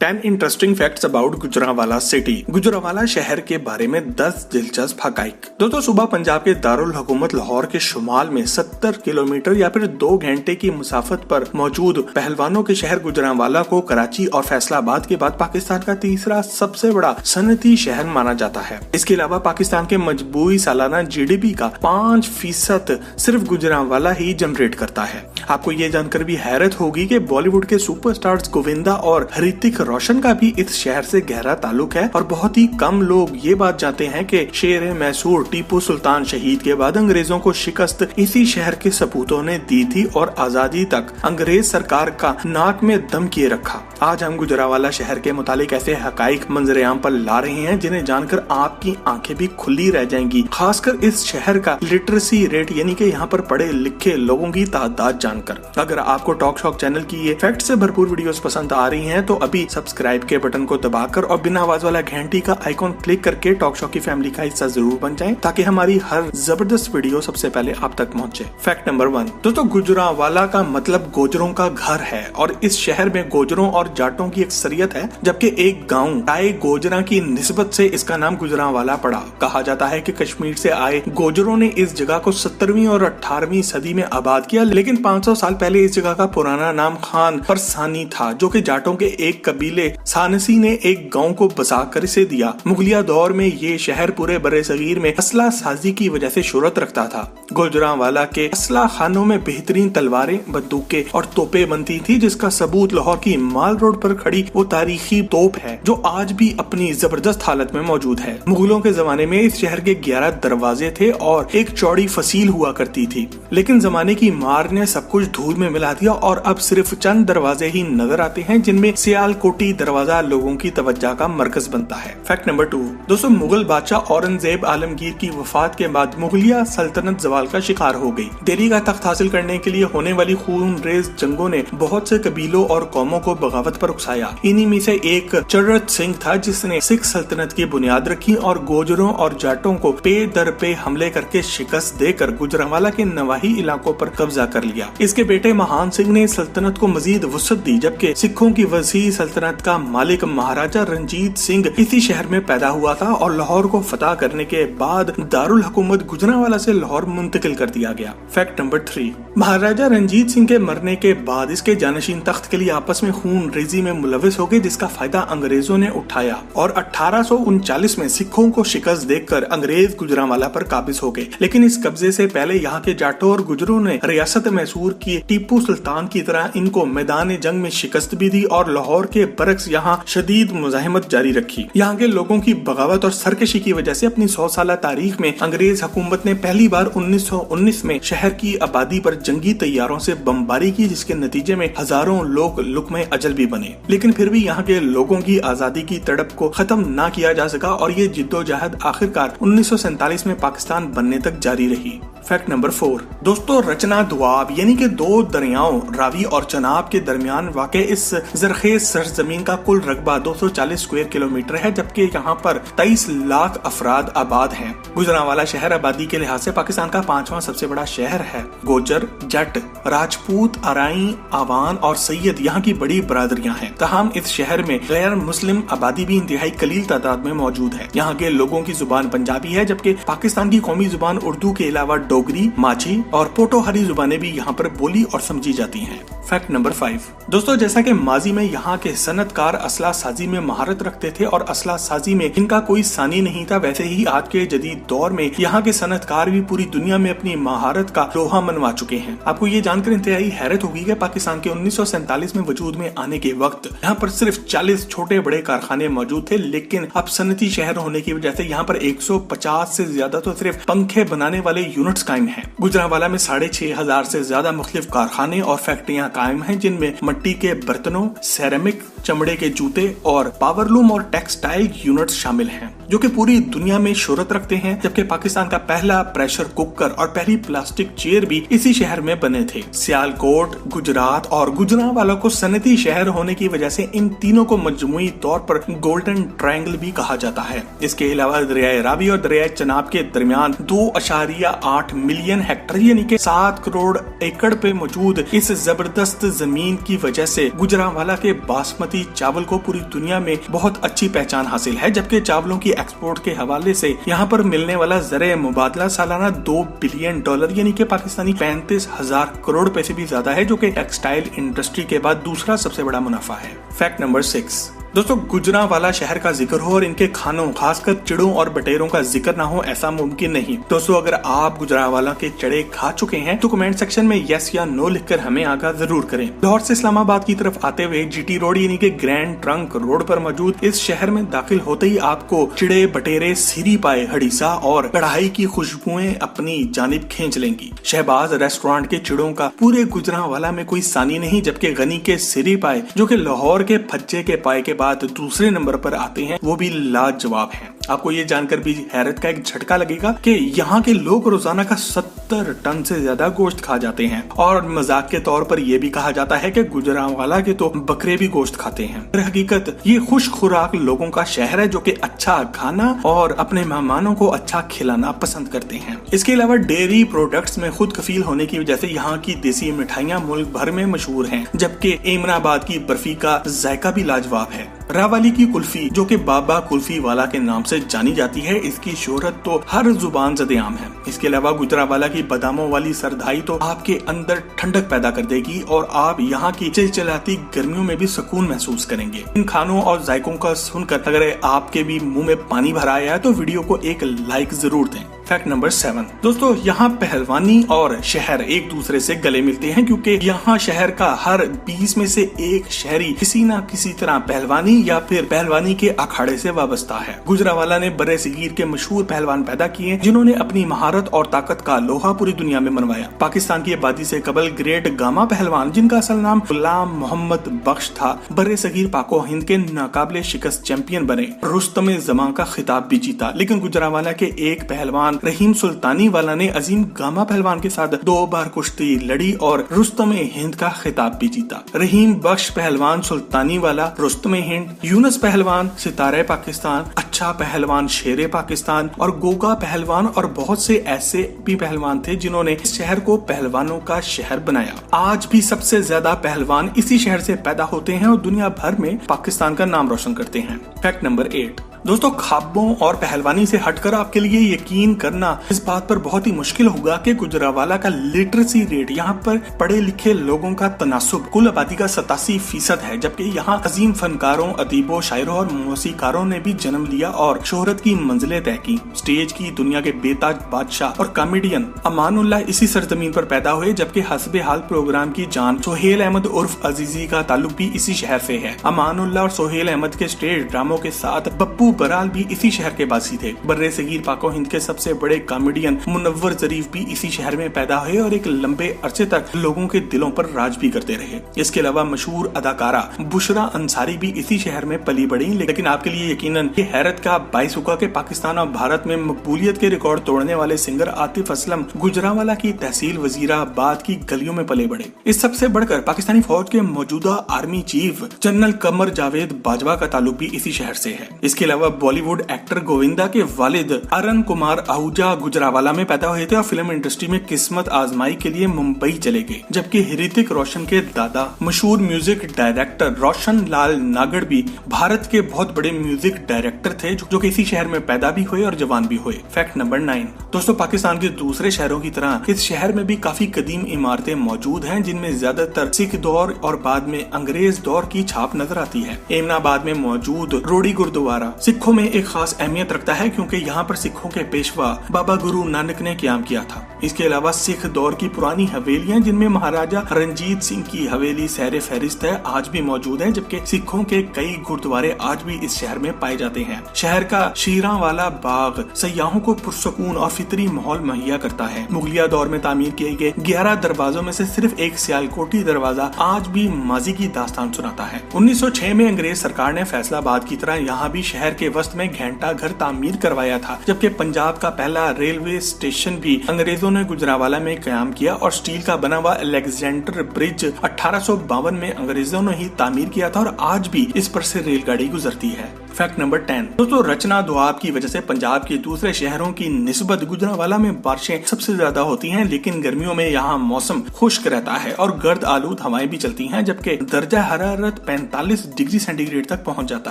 10 interesting facts about Gujranwala city. Gujranwala शहर के बारे में 10 दिलचस्प हकाइक। दोस्तों, सुबह पंजाब के दारुल हुकूमत लाहौर के शुमाल में 70 किलोमीटर या फिर 2 घंटे की मुसाफत पर मौजूद पहलवानों के शहर गुजरांवाला को कराची और फैसलाबाद के बाद पाकिस्तान का तीसरा सबसे बड़ा सनती शहर माना जाता है। इसके अलावा पाकिस्तान के मजबूरी सालाना GDP का 5% सिर्फ गुजरांवाला ही जनरेट करता है। आपको ये जानकर भी हैरत होगी कि बॉलीवुड के सुपरस्टार्स गोविंदा और ऋतिक रोशन का भी इस शहर से गहरा ताल्लुक है और बहुत ही कम लोग ये बात जानते हैं कि शेर मैसूर टीपू सुल्तान शहीद के बाद अंग्रेजों को शिकस्त इसी शहर के सपूतों ने दी थी और आजादी तक अंग्रेज सरकार का नाक में दम किए रखा। आज हम गुजरांवाला शहर के मुतालिक ऐसे हकाइक मंजरेआम पर ला रहे हैं जिन्हें जानकर आपकी आंखें भी खुली रह जाएंगी, खासकर इस शहर का लिटरेसी रेट यानी कि यहाँ पर पढ़े लिखे लोगों की तादाद जानकर। अगर आपको टॉक शॉक चैनल की ये फैक्ट से भरपूर वीडियोस पसंद आ रही हैं तो अभी सब्सक्राइब के बटन को दबाकर और बिना आवाज वाला घंटी का आइकॉन क्लिक करके टॉक शॉक की फैमिली का हिस्सा जरूर बन जाएं ताकि हमारी हर जबरदस्त वीडियो सबसे पहले आप तक पहुंचे। फैक्ट नंबर 1, दोस्तों गुजरांवाला का मतलब गोजरों का घर है और इस शहर में गोजरों और जाटों की अक्सरियत है, जबकि एक गाँव टाई गोजरा की निस्बत से इसका नाम गुजरांवाला पड़ा। कहा जाता है कि कश्मीर से आए गोजरों ने इस जगह को 17वीं और 18वीं सदी में आबाद किया, लेकिन 500 साल पहले इस जगह का पुराना नाम खान परसानी था, जो कि जाटों के एक कबीले सानसी ने एक गांव को बसाकर इसे दिया। मुगलिया दौर में ये शहर पूरे बड़े सगीर में असला साजी की वजह से शोहरत रखता था। गुजरांवाला के असला खानों में बेहतरीन तलवारें, बंदूकें और तोपें बनती थी, जिसका सबूत लाहौर की माल रोड पर खड़ी वो तारीखी तोप है जो आज भी अपनी जबरदस्त हालत में मौजूद है। मुगलों के जमाने में इस शहर के 11 दरवाजे थे और एक चौड़ी फसील हुआ करती थी, लेकिन जमाने की मार ने सब कुछ धूल में मिला दिया और अब सिर्फ चंद दरवाजे ही नजर आते हैं, जिनमें सियालकोटी दरवाजा लोगों की तवज्जो का मरकज बनता है। फैक्ट नंबर 2, दोस्तों मुगल बादशाह औरंगजेब आलमगीर की वफात के बाद मुगलिया सल्तनत जवाल का शिकार हो गई। दिल्ली का तख्त हासिल करने के लिए होने वाली खूनरेज जंगों ने बहुत से कबीलों और कौमों को बगावत पर उकसाया। इन्हीं में से एक चर्रत सिंह था जिसने सिख सल्तनत की बुनियाद रखी और गोजरों और जाटों को पे दर पे हमले करके शिकस्त देकर गुजरांवाला के नवाही इलाकों पर कब्जा कर लिया। इसके बेटे महान सिंह ने सल्तनत को मजीद वसअत दी, जबकि सिखों की वसी सल्तनत का मालिक महाराजा रंजीत सिंह इसी शहर में पैदा हुआ था और लाहौर को फतह करने के बाद दारुल हुकूमत गुजरांवाला से लाहौर मुंतकिल कर दिया गया। फैक्ट नंबर 3, महाराजा रंजीत सिंह के मरने के बाद इसके जानशीन तख्त के लिए आपस में खून रेजी में मुलविस हो गए, जिसका फायदा अंग्रेजों ने उठाया और 1839 में सिखों को शिकस्त देकर अंग्रेज गुजरांवाला पर काबिज हो गए। लेकिन इस कब्जे से पहले यहाँ के जाटों और गुजरों ने रियासत मैसूर की टीपू सुल्तान की तरह इनको मैदान जंग में शिकस्त भी दी और लाहौर के बरक्स यहाँ शदीद मुजाहिमत जारी रखी। यहाँ के लोगों की बगावत और सरकशी की वजह से अपनी 100 साल तारीख में अंग्रेज हुकूमत ने पहली बार 1919 में शहर की आबादी पर जंगी तैयारों से बमबारी की, जिसके नतीजे में हजारों लोग लुक्मे अजल भी बने। लेकिन फिर भी यहाँ के लोगों की आजादी की तड़प को खत्म ना किया जा सका और ये जिद्दोजहद आखिरकार 1947 में पाकिस्तान बनने तक जारी रही। फैक्ट नंबर 4, दोस्तों रचना दुआब यानी कि 2 दरियाओं रावी और चनाब के दरमियान वाक़े इस जरखेज सरजमीन का कुल रकबा 240 स्क्वायर किलोमीटर है, जबकि यहाँ पर 23 लाख अफराद आबाद हैं। गुजरांवाला शहर आबादी के लिहाज से पाकिस्तान का 5वां सबसे बड़ा शहर है। गोजर, जट, राजपूत, अराई, आवान और सैयद यहाँ की बड़ी बरादरियाँ हैं। तमाम इस शहर में गैर मुस्लिम आबादी भी इंतहाई कलील तादाद में मौजूद है। यहाँ के लोगों की जुबान पंजाबी है, जबकि पाकिस्तान की कौमी जुबान उर्दू के अलावा डोगरी, माझी और पोटोहारी जुबानें भी यहाँ पर बोली और समझी जाती हैं। फैक्ट नंबर 5, दोस्तों जैसा कि माजी में यहाँ के सनतकार असला साजी में महारत रखते थे और असला साजी में इनका कोई सानी नहीं था, वैसे ही आज के जदीद दौर में यहाँ के सनतकार भी पूरी दुनिया में अपनी महारत का लोहा मनवा चुके हैं। आपको ये जानकर इंतहाई हैरत होगी कि पाकिस्तान के 1947 में वजूद में आने के वक्त यहाँ पर सिर्फ 40 छोटे बड़े कारखाने मौजूद थे, लेकिन अब सनती शहर होने की वजह से यहाँ पर 150 से ज्यादा तो सिर्फ पंखे बनाने वाले यूनिट्स कायम हैं। गुजरांवाला में 6500 से ज्यादा मुख्तलिफ कारखाने और फैक्ट्रियां कायम हैं, जिनमें मिट्टी के बर्तनों, सेरेमिक, चमड़े के जूते और पावरलूम और टेक्सटाइल यूनिट्स शामिल हैं, जो कि पूरी दुनिया में शोहरत रखते हैं। जबकि पाकिस्तान का पहला प्रेशर कुकर और पहली प्लास्टिक चेयर भी इसी शहर में बने थे। सियालकोट, गुजरात और गुजरांवाला को सनती शहर होने की वजह से इन तीनों को मजमूई तौर पर गोल्डन ट्रायंगल भी कहा जाता है। इसके अलावा दरियाए रावी और दरियाए चनाब के दरमियान 2.8 मिलियन हेक्टेयर यानी कि 7 करोड़ एकड़ पे मौजूद इस जबरदस्त जमीन की वजह से गुजरांवाला के बासमती बासमती चावल को पूरी दुनिया में बहुत अच्छी पहचान हासिल है, जबकि चावलों की एक्सपोर्ट के हवाले से यहाँ पर मिलने वाला ज़र मुबादला सालाना $2 बिलियन यानी कि पाकिस्तानी 35,000 करोड़ रुपए से भी ज्यादा है, जो कि टेक्सटाइल इंडस्ट्री के बाद दूसरा सबसे बड़ा मुनाफा है। फैक्ट नंबर 6, दोस्तों गुजरांवाला शहर का जिक्र हो और इनके खानों खासकर चिड़ों और बटेरों का जिक्र ना हो ऐसा मुमकिन नहीं। दोस्तों अगर आप गुजरांवाला के चिड़े खा चुके हैं तो कमेंट सेक्शन में यस या नो लिखकर हमें आगाह जरूर करें। लाहौर से इस्लामाबाद की तरफ आते हुए GT रोड यानी कि ग्रैंड ट्रंक रोड पर मौजूद इस शहर में दाखिल होते ही आपको चिड़े बटेरे सीरी पाए हड़ीसा और कढ़ाई की खुशबुएं अपनी जानिब खींच लेंगी। शहबाज रेस्टोरेंट के चिड़ों का पूरे गुजरांवाला में कोई सानी नहीं, जबकि गनी के सीरी पाए जो कि लाहौर के फज्जे के पाए के बाद दूसरे नंबर पर आते हैं वो भी लाजवाब हैं। आपको ये जानकर भी हैरत का एक झटका लगेगा कि यहाँ के लोग रोजाना का 70 टन से ज्यादा गोश्त खा जाते हैं और मजाक के तौर पर यह भी कहा जाता है कि गुजरांवाला के तो बकरे भी गोश्त खाते हैं। पर हकीकत ये खुश खुराक लोगों का शहर है जो कि अच्छा खाना और अपने मेहमानों को अच्छा खिलाना पसंद करते हैं। इसके अलावा डेयरी प्रोडक्ट्स में खुद कफील होने की वजह से यहाँ की देसी मिठाइयाँ मुल्क भर में मशहूर हैं, जबकि एमनाबाद की बर्फी का जायका भी लाजवाब है। रावाली की कुल्फी जो कि बाबा कुल्फी वाला के नाम से जानी जाती है, इसकी शोहरत तो हर जुबान ज़दे-आम है। इसके अलावा गुजरांवाला की बादामों वाली सरधाई तो आपके अंदर ठंडक पैदा कर देगी और आप यहाँ की चिलचिलाती गर्मियों में भी सुकून महसूस करेंगे। इन खानों और जायकों का सुनकर अगर आपके भी मुंह में पानी भर आया है तो वीडियो को एक लाइक जरूर दें। फैक्ट नंबर 7, दोस्तों यहाँ पहलवानी और शहर एक दूसरे से गले मिलते हैं, क्योंकि यहाँ शहर का हर 20 में से एक शहरी किसी न किसी तरह पहलवानी या फिर पहलवानी के अखाड़े से वाबस्ता है। गुजरांवाला ने बड़े सगीर के मशहूर पहलवान पैदा किए जिन्होंने अपनी महारत और ताकत का लोहा पूरी दुनिया में मनवाया। पाकिस्तान की आबादी से कबल ग्रेट गामा पहलवान, जिनका असल नाम गुलाम मोहम्मद बख्श था, बड़े सगीर पाको हिंद के नाकाबिले शिकस्त चैंपियन बने, रुस्तम जमां का खिताब भी जीता। लेकिन गुजरांवाला के एक पहलवान रहीम सुल्तानी वाला ने अजीम गामा पहलवान के साथ 2 बार कुश्ती लड़ी और रुस्तम हिंद का खिताब भी जीता। रहीम बख्श पहलवान सुल्तानी वाला, रुस्तम हिंद, यूनुस पहलवान सितारे पाकिस्तान, अच्छा पहलवान शेरे पाकिस्तान और गोगा पहलवान और बहुत से ऐसे भी पहलवान थे जिन्होंने इस शहर को पहलवानों का शहर बनाया। आज भी सबसे ज्यादा पहलवान इसी शहर से पैदा होते हैं और दुनिया भर में पाकिस्तान का नाम रोशन करते हैं। फैक्ट नंबर 8, दोस्तों ख्वाबों और पहलवानी से हटकर आपके लिए यकीन करना इस बात पर बहुत ही मुश्किल होगा कि गुजरांवाला का लिटरेसी रेट, यहाँ पर पढ़े लिखे लोगों का तनासुब कुल आबादी का 87% है, जबकि यहाँ अजीम फनकारों, अदीबों, शायरों और मौसीकारों ने भी जन्म लिया और शोहरत की मंजिलें तय की। स्टेज की दुनिया के बेताज बादशाह और कॉमेडियन अमानुल्लाह इसी सरजमीन पर पैदा हुए, जबकि हस्बे हाल प्रोग्राम की जान सोहेल अहमद उर्फ अजीजी का ताल्लुक भी इसी शहर से है। अमानुल्लाह और सोहेल अहमद के स्टेज ड्रामों के साथ बप्पू बराल भी इसी शहर के बासी थे। बर्रे सगीर पाको हिंद के सबसे बड़े कॉमेडियन मुनव्वर जरीफ भी इसी शहर में पैदा हुए और एक लंबे अरसे तक लोगों के दिलों पर राज भी करते रहे। इसके अलावा मशहूर अदाकारा बुशरा अंसारी भी इसी शहर में पली बढ़ी। लेकिन आपके लिए यकीनन ये हैरत का बाइस होगा कि पाकिस्तान और भारत में मकबूलियत के रिकॉर्ड तोड़ने वाले सिंगर आतिफ असलम गुजरांवाला की तहसील वजीराबाद की गलियों में पले बढ़े। इस सबसे बढ़कर पाकिस्तानी फौज के मौजूदा army chief general Qamar Javed Bajwa का ताल्लुक भी इसी शहर से है। इसके अलावा बॉलीवुड एक्टर गोविंदा के वालिद अरुण कुमार आहूजा गुजरांवाला में पैदा हुए थे और फिल्म इंडस्ट्री में किस्मत आजमाई के लिए मुंबई चले गए, जबकि ऋतिक रोशन के दादा मशहूर म्यूजिक डायरेक्टर रोशन लाल नागड़ भी भारत के बहुत बड़े म्यूजिक डायरेक्टर थे जो कि इसी शहर में पैदा भी हुए और जवान भी हुए। फैक्ट नंबर 9, दोस्तों पाकिस्तान के दूसरे शहरों की तरह इस शहर में भी काफी कदीम इमारतें मौजूद हैं, जिनमें ज्यादातर सिख दौर और बाद में अंग्रेज दौर की छाप नजर आती है। एमनाबाद में मौजूद रोडी गुरुद्वारा सिखों में एक खास अहमियत रखता है, क्योंकि यहाँ पर सिखों के पेशवा बाबा गुरु नानक ने क़याम किया था। इसके अलावा सिख दौर की पुरानी हवेलियां, जिनमें महाराजा रंजीत सिंह की हवेली सैर फहरिस्त है, आज भी मौजूद है, जबकि सिखों के कई गुरुद्वारे आज भी इस शहर में पाए जाते हैं। शहर का शीरांवाला बाग सयाहों को पुरसकून और फितरी माहौल मुहैया करता है। मुगलिया दौर में तामीर किए गए 11 दरवाजों में से सिर्फ एक सियालकोटी दरवाजा आज भी माजी की दास्तान सुनाता है। 1906 में अंग्रेज सरकार ने फैसलाबाद की तरह यहाँ भी शहर के वस्त में घंटा घर तामीर करवाया था, जबकि पंजाब का पहला रेलवे स्टेशन भी अंग्रेजों ने गुजरांवाला में कायम किया और स्टील का बना हुआ अलेक्जेंडर ब्रिज 1852 में अंग्रेजों ने ही तामीर किया था और आज भी इस पर से रेलगाड़ी गुजरती है। फैक्ट नंबर 10 दोस्तों, रचना दोआब की वजह से पंजाब के दूसरे शहरों की निस्बत गुजरांवाला में बारिशें सबसे ज्यादा होती हैं, लेकिन गर्मियों में यहाँ मौसम खुश्क रहता है और गर्द आलूद हवाएं भी चलती हैं, जबकि दर्जा हरारत 45 डिग्री सेंटीग्रेड तक पहुँच जाता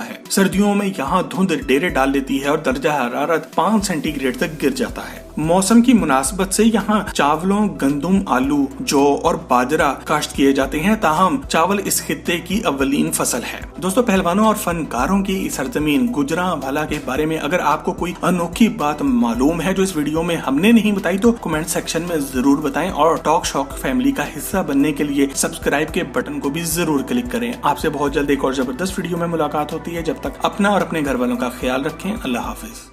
है। सर्दियों में यहाँ धुंध डेरे डाल लेती है और दर्जा हरारत 5 सेंटीग्रेड तक गिर जाता है। मौसम की मुनासिबत से यहाँ चावलों, गंदुम, आलू, जौ और बाजरा काश्त किए जाते हैं। ताहम चावल इस खित्ते की अव्वलीन फसल है। दोस्तों, पहलवानों और फनकारों की इस सरजमीन गुजरांवाला के बारे में अगर आपको कोई अनोखी बात मालूम है जो इस वीडियो में हमने नहीं बताई तो कमेंट सेक्शन में जरूर बताएं और टॉक शॉक फैमिली का हिस्सा बनने के लिए सब्सक्राइब के बटन को भी जरूर क्लिक करें। आपसे बहुत जल्द एक और जबरदस्त वीडियो में मुलाकात होती है। जब तक अपना और अपने घर वालों का ख्याल रखें। अल्लाह हाफिज।